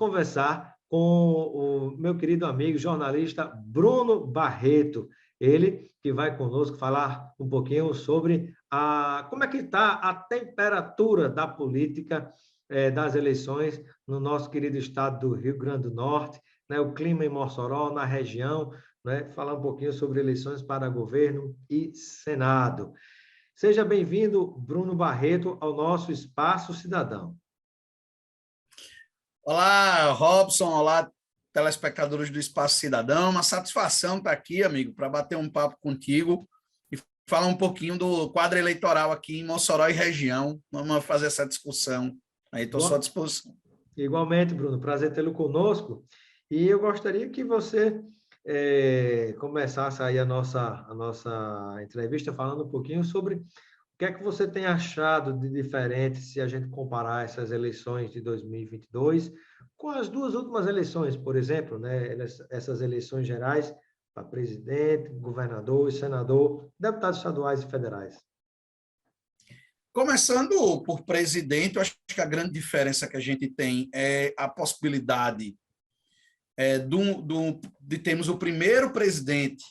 conversar com o meu querido amigo jornalista Bruno Barreto, ele que vai conosco falar um pouquinho sobre como é que está a temperatura da política das eleições no nosso querido estado do Rio Grande do Norte, né, o clima em Mossoró, na região, né, falar um pouquinho sobre eleições para governo e Senado. Seja bem-vindo, Bruno Barreto, ao nosso Espaço Cidadão. Olá, Robson, olá, telespectadores do Espaço Cidadão. Uma satisfação estar aqui, amigo, para bater um papo contigo e falar um pouquinho do quadro eleitoral aqui em Mossoró e região. Vamos fazer essa discussão. Aí estou à sua disposição. Igualmente, Bruno, prazer tê-lo conosco. E eu gostaria que você começasse aí a nossa entrevista falando um pouquinho sobre o que é que você tem achado de diferente se a gente comparar essas eleições de 2022 com as duas últimas eleições, por exemplo, né, essas eleições gerais para presidente, governador e senador, deputados estaduais e federais. Começando por presidente, eu acho que a grande diferença que a gente tem é a possibilidade de termos o primeiro presidente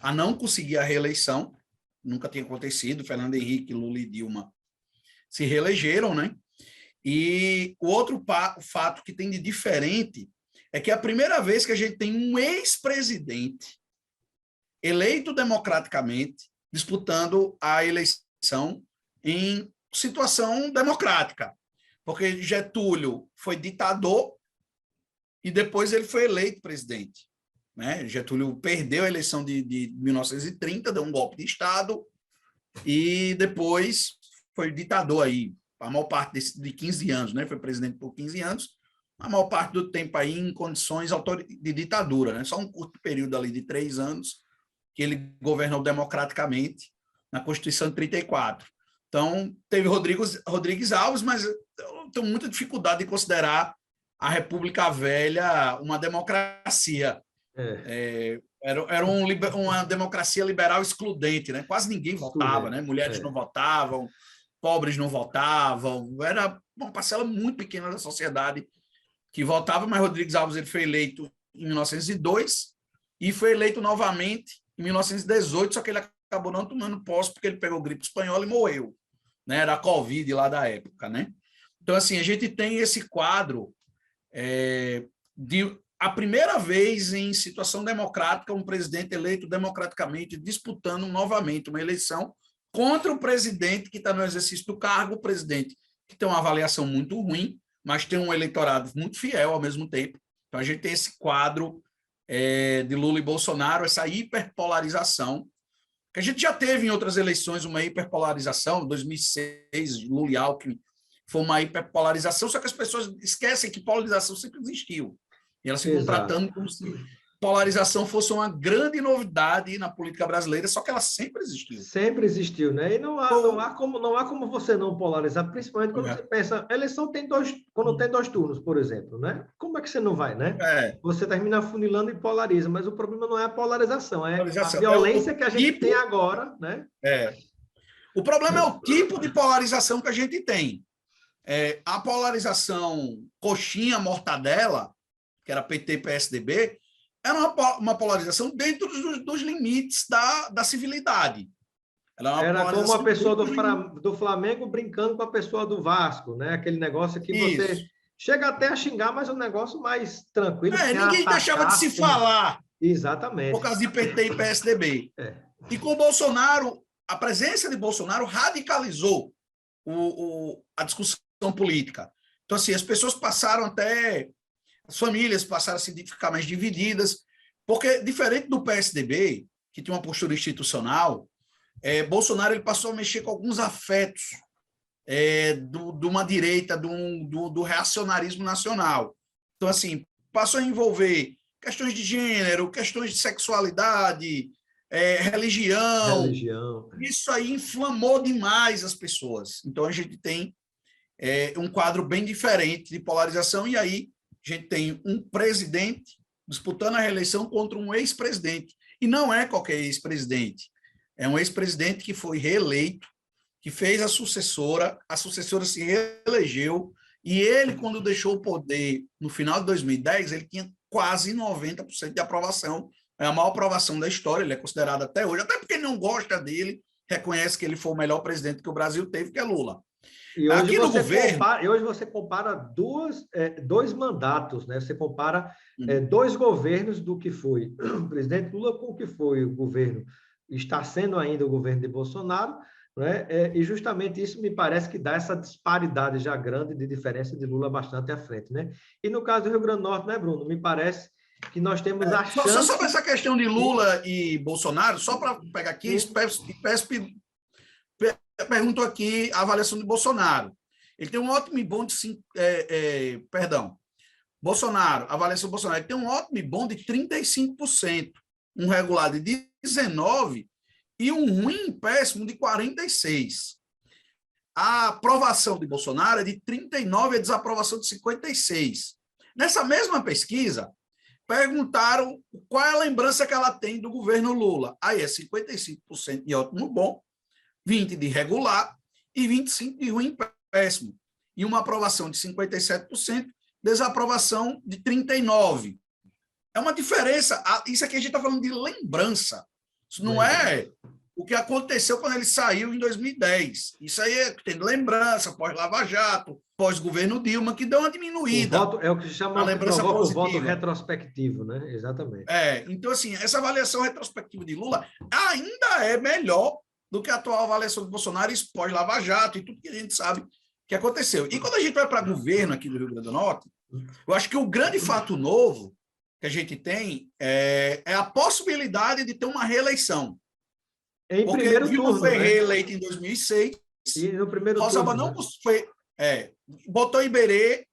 a não conseguir a reeleição. Nunca tinha acontecido, Fernando Henrique, Lula e Dilma se reelegeram, né? E o outro fato que tem de diferente é que é a primeira vez que a gente tem um ex-presidente eleito democraticamente disputando a eleição em situação democrática, porque Getúlio foi ditador e depois ele foi eleito presidente, né? Getúlio perdeu a eleição de 1930, deu um golpe de Estado e depois foi ditador aí, a maior parte de 15 anos, né? Foi presidente por 15 anos, a maior parte do tempo aí em condições de ditadura, né? Só um curto período ali de 3 anos que ele governou democraticamente na Constituição de 34. Então, teve Rodrigues Alves, mas eu tenho muita dificuldade de considerar a República Velha uma democracia. Era uma democracia liberal excludente, né? Quase ninguém votava, né? Mulheres não votavam, pobres não votavam, era uma parcela muito pequena da sociedade que votava, mas Rodrigues Alves ele foi eleito em 1902 e foi eleito novamente em 1918, só que ele acabou não tomando posse porque ele pegou gripe espanhola e morreu, né? Era a Covid lá da época, né? Então, assim, a gente tem esse quadro de a primeira vez em situação democrática, um presidente eleito democraticamente disputando novamente uma eleição contra o presidente que está no exercício do cargo, o presidente que tem uma avaliação muito ruim, mas tem um eleitorado muito fiel ao mesmo tempo. Então, a gente tem esse quadro de Lula e Bolsonaro, essa hiperpolarização, que a gente já teve em outras eleições uma hiperpolarização, 2006, Lula e Alckmin, foi uma hiperpolarização, só que as pessoas esquecem que polarização sempre existiu. E elas ficam tratando como se polarização fosse uma grande novidade na política brasileira, só que ela sempre existiu. Sempre existiu, né? E não há como você não polarizar, principalmente quando você pensa, a eleição quando tem 2 turnos, por exemplo, né? Como é que você não vai, né? Você termina funilando e polariza, mas o problema não é a polarização, é a violência que a gente tem agora, né? O problema é o tipo de polarização que a gente tem. A polarização coxinha, mortadela, que era PT e PSDB, era uma polarização dentro dos limites da civilidade. Era como a pessoa do Flamengo brincando com a pessoa do Vasco, né? Aquele negócio que você chega até a xingar, mas é um negócio mais tranquilo. Ninguém deixava de se falar. Exatamente. Por causa de PT e PSDB. E com o Bolsonaro, a presença de Bolsonaro radicalizou a discussão política. Então, assim, as pessoas passaram as famílias passaram a se ficar mais divididas, porque, diferente do PSDB, que tinha uma postura institucional, Bolsonaro ele passou a mexer com alguns afetos de uma direita, do reacionarismo nacional. Então, assim, passou a envolver questões de gênero, questões de sexualidade, religião. Isso aí inflamou demais as pessoas. Então, a gente tem um quadro bem diferente de polarização, e aí a gente tem um presidente disputando a reeleição contra um ex-presidente. E não é qualquer ex-presidente. É um ex-presidente que foi reeleito, que fez a sucessora se reelegeu E ele, quando deixou o poder no final de 2010, ele tinha quase 90% de aprovação. É a maior aprovação da história, ele é considerado até hoje, até porque não gosta dele, reconhece que ele foi o melhor presidente que o Brasil teve, que é Lula. E hoje, hoje você compara dois mandatos, né? Você compara dois governos do que foi o presidente Lula com o que foi o governo, está sendo ainda o governo de Bolsonaro, né? E justamente isso me parece que dá essa disparidade já grande de diferença de Lula bastante à frente, né? E no caso do Rio Grande do Norte, né, Bruno? Me parece que nós temos a chance... Só sobre essa questão de Lula e Bolsonaro, só para pegar aqui, perguntou aqui a avaliação de Bolsonaro. Ele tem um ótimo bom de... Bolsonaro, a avaliação do Bolsonaro, ele tem um ótimo bom de 35%, um regular de 19% e um ruim péssimo de 46%. A aprovação de Bolsonaro é de 39% e a desaprovação de 56%. Nessa mesma pesquisa, perguntaram qual é a lembrança que ela tem do governo Lula. Aí é 55% de ótimo bom, 20% de regular e 25% de ruim péssimo. E uma aprovação de 57%, desaprovação de 39%. É uma diferença. Isso aqui a gente está falando de lembrança. Isso não é o que aconteceu quando ele saiu em 2010. Isso aí tem lembrança, pós-Lava Jato, pós-governo Dilma, que deu uma diminuída. É o que se chama o voto retrospectivo, né? Exatamente. Então, assim, essa avaliação retrospectiva de Lula ainda é melhor do que a atual avaliação de Bolsonaro pós-Lava Jato e tudo que a gente sabe que aconteceu. E quando a gente vai para governo aqui do Rio Grande do Norte, eu acho que o grande fato novo que a gente tem é a possibilidade de ter uma reeleição. Em porque primeiro Dilma turno, foi reeleita em 2006. E no primeiro Rosalba turno, não foi... botou Iberê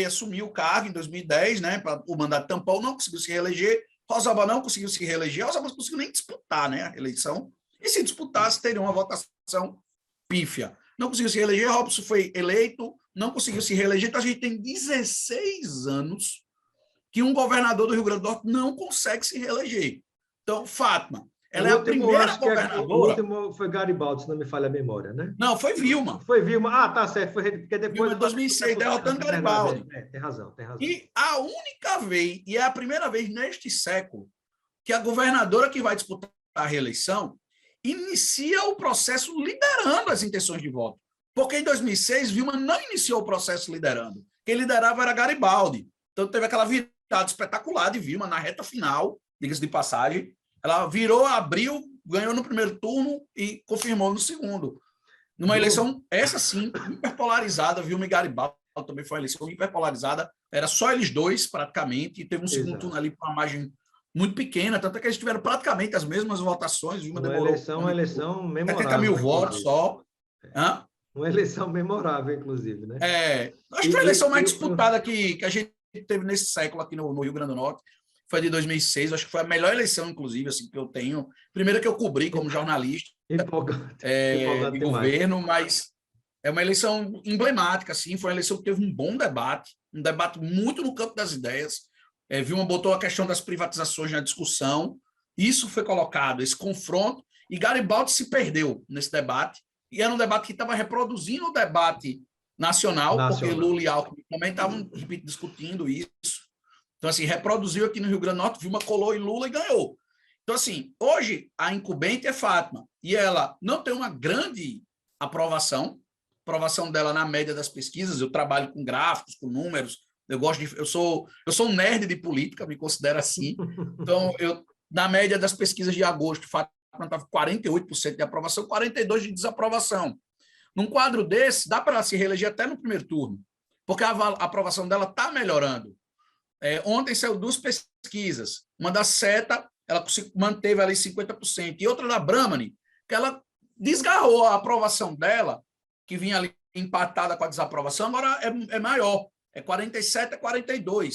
assumiu o cargo em 2010, né, para o mandato tampão, não conseguiu se reeleger. Rosalba não conseguiu se reeleger. Rosalba não conseguiu nem disputar, né, a eleição. E se disputasse, teria uma votação pífia. Não conseguiu se reeleger. Robson foi eleito, não conseguiu se reeleger. Então, a gente tem 16 anos que um governador do Rio Grande do Norte não consegue se reeleger. Então, Fátima, ela é a primeira governadora... O último foi Garibaldi, se não me falha a memória, né? Não, foi Vilma. Foi Vilma. Tá certo. Porque depois... Vilma, 2006, derrotando Garibaldi. Tem razão. E a única vez, e é a primeira vez neste século, que a governadora que vai disputar a reeleição inicia o processo liderando as intenções de voto. Porque em 2006, Vilma não iniciou o processo liderando. Quem liderava era Garibaldi. Então, teve aquela virada espetacular de Vilma na reta final, diga-se de passagem. Ela virou, abriu, ganhou no primeiro turno e confirmou no segundo. Numa eleição, essa sim, hiperpolarizada, Vilma e Garibaldi também foi uma eleição hiperpolarizada. Era só eles dois, praticamente, e teve um segundo turno ali com uma margem muito pequena, tanto é que eles tiveram praticamente as mesmas votações. Vilma demorou... Uma eleição memorável. 70 mil votos só. Uma eleição memorável, inclusive, né? Acho que foi a eleição mais disputada que a gente teve nesse século aqui no Rio Grande do Norte. Foi de 2006, acho que foi a melhor eleição, inclusive, assim, que eu tenho. Primeira que eu cobri como jornalista de governo, mas é uma eleição emblemática, assim, foi uma eleição que teve um bom debate, um debate muito no campo das ideias. Vilma botou a questão das privatizações na discussão, isso foi colocado, esse confronto, e Garibaldi se perdeu nesse debate, e era um debate que estava reproduzindo o debate nacional, porque Lula e Alckmin também estavam discutindo isso. Então, assim, reproduziu aqui no Rio Grande do Norte, Vilma colou em Lula e ganhou. Então, assim, hoje a incumbente é Fátima, e ela não tem uma grande aprovação dela na média das pesquisas. Eu trabalho com gráficos, com números, eu sou um nerd de política, me considero assim. Então, na média das pesquisas de agosto, Fátima estava com 48% de aprovação, 42% de desaprovação. Num quadro desse, dá para ela se reeleger até no primeiro turno, porque a aprovação dela está melhorando. Ontem saiu duas pesquisas. Uma da Seta, ela manteve ali 50%, e outra da Brahmani, que ela desgarrou a aprovação dela, que vinha ali empatada com a desaprovação, agora é maior, é 47% a 42%.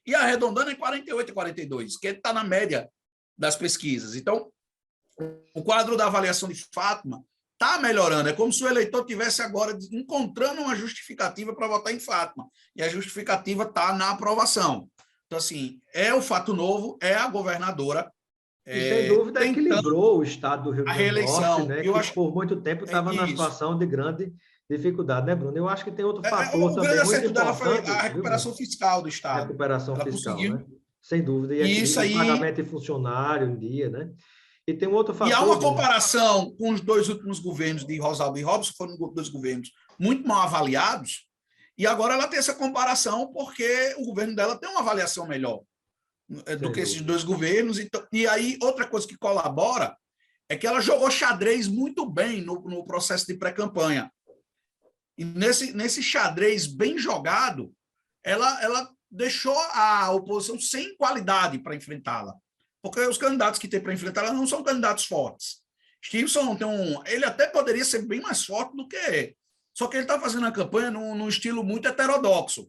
E arredondando é 48% a 42%, que está na média das pesquisas. Então, o quadro da avaliação de Fátima está melhorando. É como se o eleitor tivesse agora encontrando uma justificativa para votar em Fátima. E a justificativa está na aprovação. Então, assim, é o fato novo, é a governadora. E sem dúvida equilibrou o estado do Rio Grande do Norte, né, que por muito tempo estava na situação de grande dificuldade, né, Bruno? Eu acho que tem outro fator O grande também muito acerto dela foi importante, a viu, Bruno? recuperação fiscal do Estado. Recuperação Ela fiscal, conseguiu. né? Sem dúvida, e E isso equilíbrio, aí. pagamento de funcionário em dia, né? E tem um outro E há fator, uma Bruno. comparação com os dois últimos governos de Rosalba e Robson, foram dois governos muito mal avaliados, e agora ela tem essa comparação porque o governo dela tem uma avaliação melhor do Sem que esses dúvida. dois governos. E aí, outra coisa que colabora é que ela jogou xadrez muito bem no processo de pré-campanha. E nesse xadrez bem jogado, ela deixou a oposição sem qualidade para enfrentá-la. Porque os candidatos que tem para enfrentá-la não são candidatos fortes. Stevenson ele até poderia ser bem mais forte do que. Só que ele está fazendo a campanha num estilo muito heterodoxo.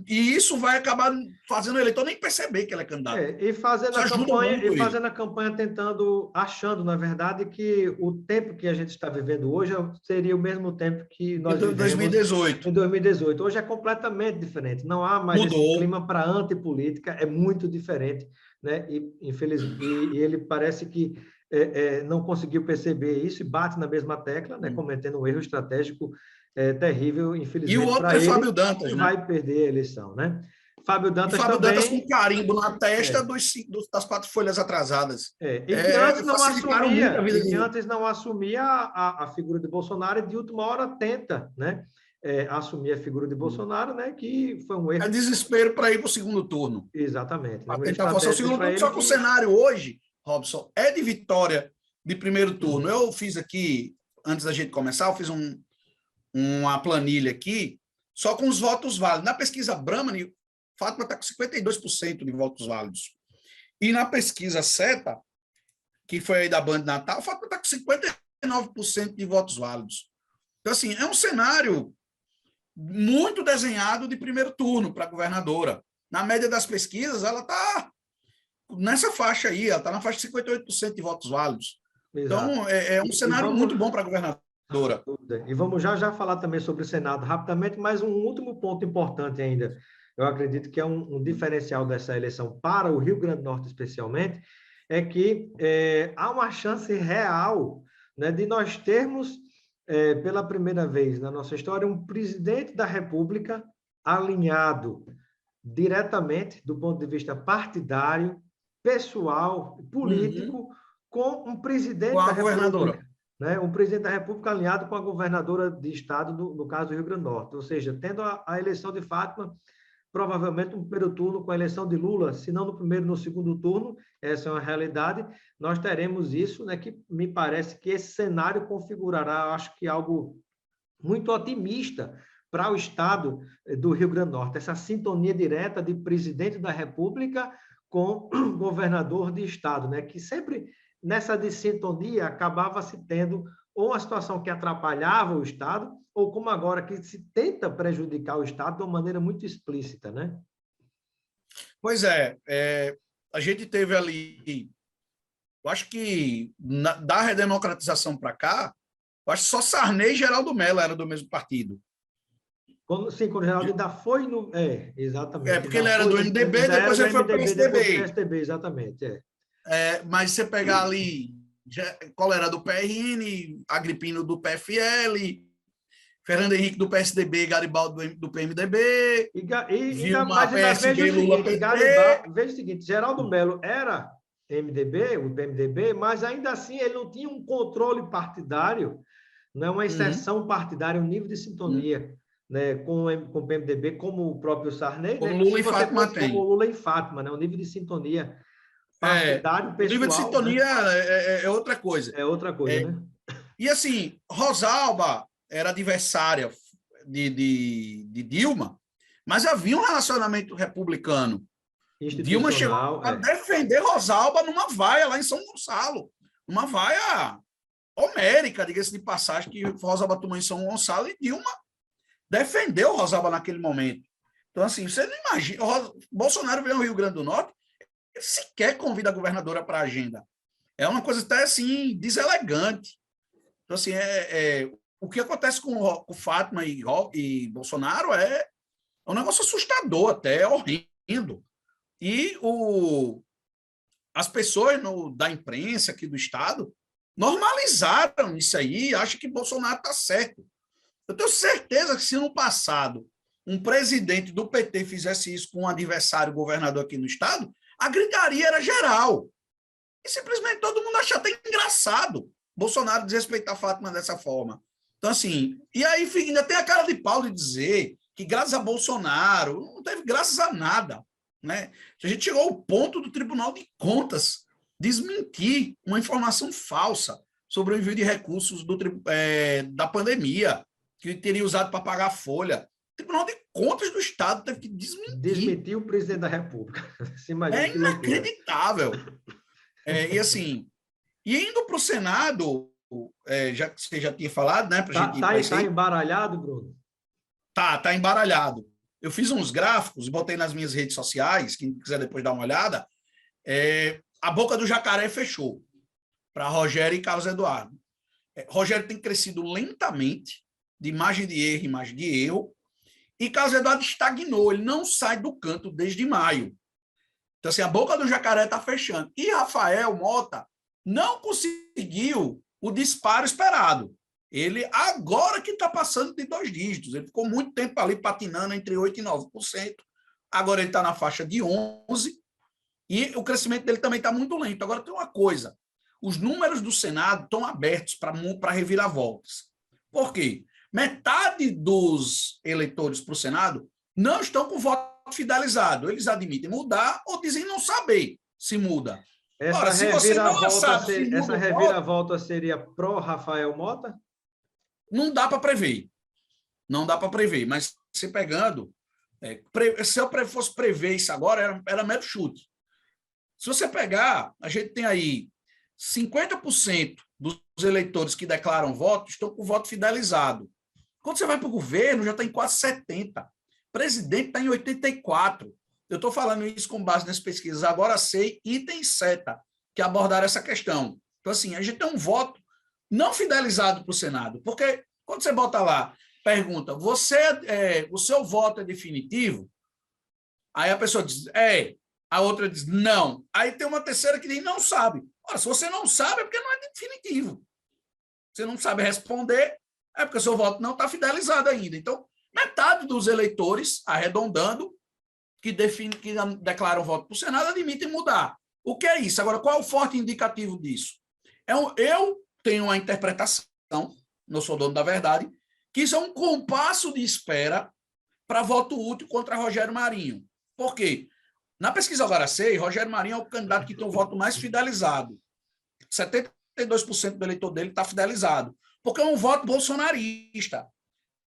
E isso vai acabar fazendo o eleitor nem perceber que ele é candidato. E Isso ajuda muito ele. fazendo a campanha tentando, achando, na verdade, que o tempo que a gente está vivendo hoje seria o mesmo tempo que nós Então, vivemos 2018. em 2018. Hoje é completamente diferente. Não há mais esse Mudou. clima para antipolítica, é muito diferente, né? E, infelizmente, ele parece que não conseguiu perceber isso e bate na mesma tecla, né? Cometendo um erro estratégico terrível, E o infelizmente, outro para é ele, Fábio Dantas, que né? vai perder a eleição, né? Fábio E Dantas Fábio Dantas com também. carimbo na testa É, das 4 folhas atrasadas. e que antes não Facilitaram muito a assumia, vida dele. a figura de Bolsonaro, e de última hora tenta, né, assumir a figura de Bolsonaro, né, que foi um É erro. desespero para ir para o segundo turno. Exatamente, né, Para um erro tentar forçar o estratégico segundo para turno. ele Só que o que. cenário hoje, Robson, é de vitória de primeiro turno. Eu fiz aqui, antes da gente começar, eu fiz uma planilha aqui, só com os votos válidos. Na pesquisa Brahmani, Fátima está com 52% de votos válidos. E na pesquisa SETA, que foi aí da Band Natal, Fátima está com 59% de votos válidos. Então, assim, é um cenário muito desenhado de primeiro turno para a governadora. Na média das pesquisas, ela está nessa faixa aí, ela está na faixa de 58% de votos válidos. Exato. Então, é um cenário muito bom para a governadora. E vamos já falar também sobre o Senado rapidamente, mas um último ponto importante ainda, eu acredito que é um diferencial dessa eleição para o Rio Grande do Norte, especialmente, é que há uma chance real, né, de nós termos, pela primeira vez na nossa história, um presidente da República alinhado diretamente, do ponto de vista partidário, pessoal, político, com um Com presidente da a governadora. República, né? Um presidente da República alinhado com a governadora de estado, no caso do Rio Grande do Norte. Ou seja, tendo a eleição de Fátima, provavelmente um primeiro turno com a eleição de Lula, se não no primeiro, no segundo turno, essa é uma realidade, nós teremos isso, né, que me parece que esse cenário configurará, acho que algo muito otimista para o estado do Rio Grande do Norte, essa sintonia direta de presidente da República com governador de estado, né, que sempre nessa de sintonia acabava se tendo ou uma situação que atrapalhava o estado, ou como agora que se tenta prejudicar o estado de uma maneira muito explícita, né? Pois a gente teve ali, eu acho que da redemocratização para cá, eu acho que só Sarney e Geraldo Mello eram do mesmo partido. Quando o Geraldo ainda foi no... exatamente. Porque ele era do MDB, depois ele foi para o PSDB, exatamente. Mas você pegar ali, Colera do PRN, Agripino do PFL, Fernando Henrique do PSDB, Garibaldi do PMDB, mas PSB, Lula, PT. Veja o seguinte, Geraldo Mello era MDB, o PMDB, mas ainda assim ele não tinha um controle partidário, não é uma exceção partidária, um nível de sintonia, né, com o PMDB, como o próprio Sarney, como né, Lula e Fátima tem. como Lula e Fátima, né, um nível de sintonia partidário, pessoal. O nível de sintonia, né, é outra coisa. É outra coisa, né? E assim, Rosalba era adversária de Dilma, mas havia um relacionamento republicano. Dilma chegou a defender Rosalba numa vaia lá em São Gonçalo, uma vaia homérica, diga-se de passagem, que Rosalba tomou em São Gonçalo, e Dilma defendeu Rosalba naquele momento. Então, assim, você não imagina, Bolsonaro veio ao Rio Grande do Norte, ele sequer convida a governadora para a agenda. É uma coisa até, assim, deselegante. Então, assim, o que acontece com Fátima e Bolsonaro é um negócio assustador até, é horrendo. E as pessoas da imprensa aqui do Estado normalizaram isso aí, acham que Bolsonaro está certo. Eu tenho certeza que se no passado um presidente do PT fizesse isso com um adversário governador aqui no estado, a gritaria era geral. E simplesmente todo mundo acha até engraçado Bolsonaro desrespeitar a Fátima dessa forma. Então, assim, e aí ainda tem a cara de pau de dizer que graças a Bolsonaro, não teve graças a nada, né? A gente chegou ao ponto do Tribunal de Contas desmentir uma informação falsa sobre o envio de recursos da pandemia, que teria usado para pagar a folha. O Tribunal de Contas do Estado teve que desmentir. Desmentir o presidente da República. É inacreditável. E assim, e indo para o Senado, já que você já tinha falado, né? Tá embaralhado, Bruno? Tá embaralhado. Eu fiz uns gráficos, botei nas minhas redes sociais, quem quiser depois dar uma olhada. A boca do jacaré fechou para Rogério e Carlos Eduardo. Rogério tem crescido lentamente, de margem de erro em margem de erro, e Carlos Eduardo estagnou, ele não sai do canto desde maio. Então, assim, a boca do jacaré está fechando. E Rafael Mota não conseguiu o disparo esperado. Ele agora que está passando de 2 dígitos. Ele ficou muito tempo ali patinando entre 8% e 9%. Agora ele está na faixa de 11%. E o crescimento dele também está muito lento. Agora tem uma coisa. Os números do Senado estão abertos para reviravoltas. Por quê? Metade dos eleitores para o Senado não estão com voto fidelizado. Eles admitem mudar ou dizem não saber se muda. Ora, se você não sabe essa reviravolta seria pró-Rafael Mota? Não dá para prever. Não dá para prever. Mas se pegando, se eu fosse prever isso agora, era mero chute. Se você pegar, a gente tem aí 50% dos eleitores que declaram voto estão com voto fidelizado. Quando você vai para o governo, já está em quase 70%. O presidente está em 84%. Eu estou falando isso com base nas pesquisas. Agora sei, item SETA, que abordaram essa questão. Então, assim, a gente tem um voto não fidelizado para o Senado. Porque quando você bota lá, pergunta, o seu voto é definitivo? Aí a pessoa diz, a outra diz, não. Aí tem uma terceira que diz, não sabe. Ora, se você não sabe, é porque não é definitivo. Você não sabe responder, é porque o seu voto não está fidelizado ainda. Então, metade dos eleitores, arredondando, que declaram voto para o Senado, admitem mudar. O que é isso? Agora, qual é o forte indicativo disso? Eu tenho uma interpretação, não sou dono da verdade, que isso é um compasso de espera para voto útil contra Rogério Marinho. Por quê? Na pesquisa Agora Sei, Rogério Marinho é o candidato que tem o voto mais fidelizado. 72% do eleitor dele está fidelizado, porque é um voto bolsonarista.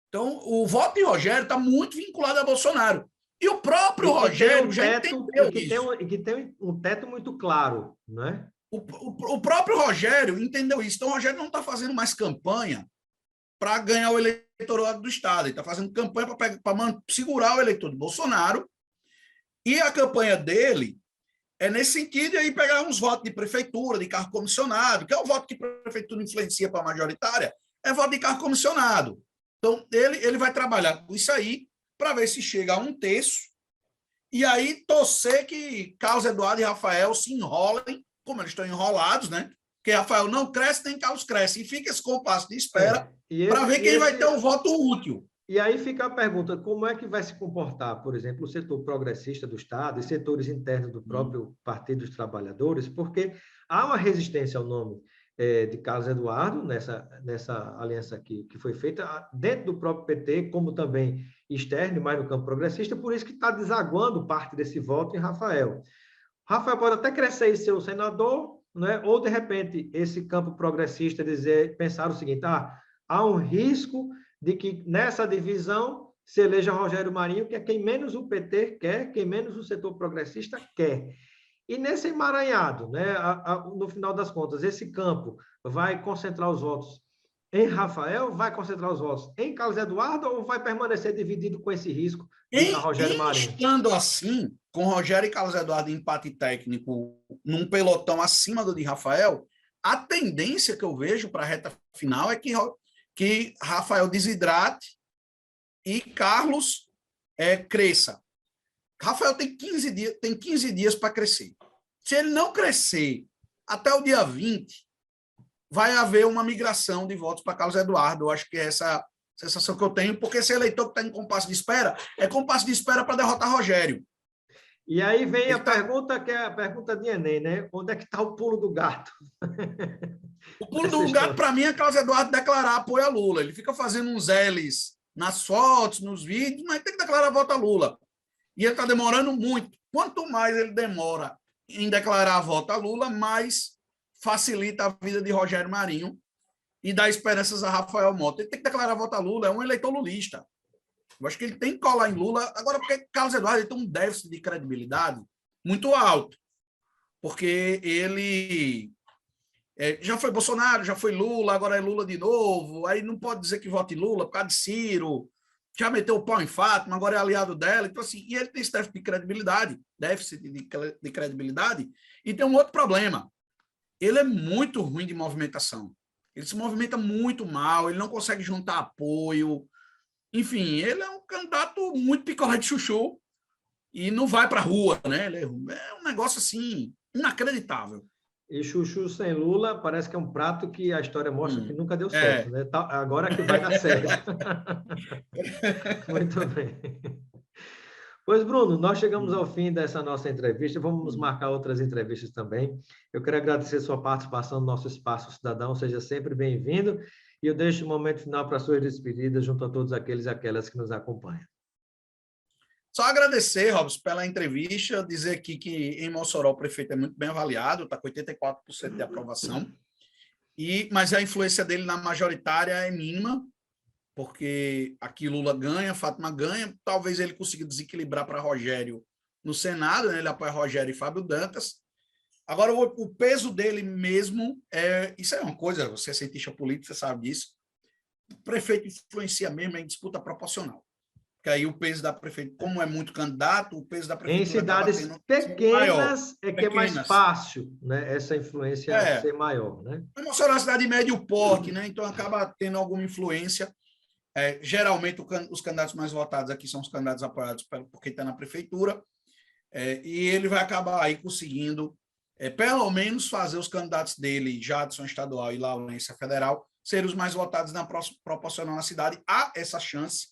Então, o voto de Rogério está muito vinculado a Bolsonaro. E o próprio Rogério já entendeu isso. E que tem um teto muito claro, não é? O próprio Rogério entendeu isso. Então, o Rogério não está fazendo mais campanha para ganhar o eleitorado do Estado. Ele está fazendo campanha para segurar o eleitor de Bolsonaro. E a campanha dele é nesse sentido, aí pegar uns votos de prefeitura, de cargo comissionado, que é o voto que a prefeitura influencia para a majoritária, é voto de cargo comissionado. Então, ele vai trabalhar com isso aí para ver se chega a 1/3, e aí torcer que Carlos Eduardo e Rafael se enrolem, como eles estão enrolados, né? Porque Rafael não cresce, nem Carlos cresce. E fica esse compasso de espera para ver quem vai ter um voto útil. E aí fica a pergunta, como é que vai se comportar, por exemplo, o setor progressista do Estado e setores internos do próprio Partido dos Trabalhadores, porque há uma resistência ao nome de Carlos Eduardo, nessa aliança que foi feita, dentro do próprio PT, como também externo, mais no campo progressista, por isso que está desaguando parte desse voto em Rafael. Rafael pode até crescer e ser o senador, né? Ou, de repente, esse campo progressista pensar o seguinte, há um risco de que nessa divisão se eleja Rogério Marinho, que é quem menos o PT quer, quem menos o setor progressista quer. E nesse emaranhado, né, no final das contas, esse campo vai concentrar os votos em Rafael, vai concentrar os votos em Carlos Eduardo ou vai permanecer dividido com esse risco de Rogério Marinho? Estando assim, com Rogério e Carlos Eduardo em empate técnico num pelotão acima do de Rafael, a tendência que eu vejo para a reta final é que Rafael desidrate e Carlos cresça. Rafael tem 15 dias para crescer. Se ele não crescer até o dia 20, vai haver uma migração de votos para Carlos Eduardo. Eu acho que essa sensação que eu tenho, porque esse eleitor que está em compasso de espera, é compasso de espera para derrotar Rogério. E aí vem a pergunta, que é a pergunta de Enem, né? Onde é que está o pulo do gato? O pulo do gato, para mim, é Carlos Eduardo declarar apoio a Lula. Ele fica fazendo uns L's nas fotos, nos vídeos, mas tem que declarar voto a Lula. E ele está demorando muito. Quanto mais ele demora em declarar voto a Lula, mais facilita a vida de Rogério Marinho e dá esperanças a Rafael Mota. Ele tem que declarar voto a Lula, é um eleitor lulista. Eu acho que ele tem que colar em Lula. Agora, porque Carlos Eduardo tem um déficit de credibilidade muito alto. Porque ele já foi Bolsonaro, já foi Lula, agora é Lula de novo. Aí não pode dizer que vota em Lula por causa de Ciro. Já meteu o pau em Fátima, agora é aliado dela. Então, assim, e ele tem esse déficit de credibilidade. E tem um outro problema. Ele é muito ruim de movimentação. Ele se movimenta muito mal, ele não consegue juntar apoio. Enfim, ele é um candidato muito picolé de chuchu e não vai para a rua, né? É um negócio, assim, inacreditável. E chuchu sem Lula parece que é um prato que a história mostra que nunca deu certo, né? Agora que vai dar certo. Muito bem. Pois, Bruno, nós chegamos ao fim dessa nossa entrevista. Vamos marcar outras entrevistas também. Eu quero agradecer sua participação no nosso Espaço Cidadão. Seja sempre bem-vindo. E eu deixo o momento final para suas despedidas junto a todos aqueles e aquelas que nos acompanham. Só agradecer, Robson, pela entrevista, dizer aqui que em Mossoró o prefeito é muito bem avaliado, está com 84% de aprovação, mas a influência dele na majoritária é mínima, porque aqui Lula ganha, Fátima ganha, talvez ele consiga desequilibrar para Rogério no Senado, né? Ele apoia Rogério e Fábio Dantas. Agora, o peso dele mesmo, isso é uma coisa, você é cientista político, você sabe disso, o prefeito influencia mesmo em disputa proporcional. Porque aí o peso da prefeitura, como é muito candidato, o peso da prefeitura... Em cidades pequenas é que é mais fácil, né, essa influência ser maior, né? Mossoró é uma cidade de médio porte, né? Então acaba tendo alguma influência. Geralmente, os candidatos mais votados aqui são os candidatos apoiados por quem está na prefeitura, e ele vai acabar aí conseguindo, pelo menos, fazer os candidatos dele, Jadson estadual e Laurência federal, serem os mais votados na proporcional na cidade. Há essa chance,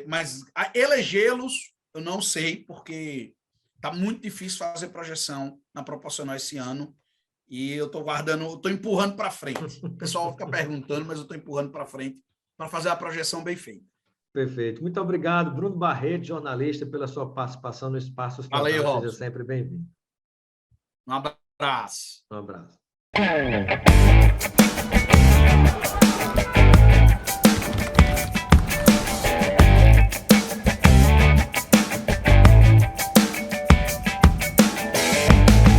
mas elegê-los, eu não sei, porque está muito difícil fazer projeção na proporcional esse ano, e eu estou empurrando para frente. O pessoal fica perguntando, mas eu estou empurrando para frente para fazer a projeção bem feita. Perfeito. Muito obrigado, Bruno Barreto, jornalista, pela sua participação no Espaço Cidadão. Valeu, Robson. Seja sempre bem-vindo. Um abraço. Um abraço.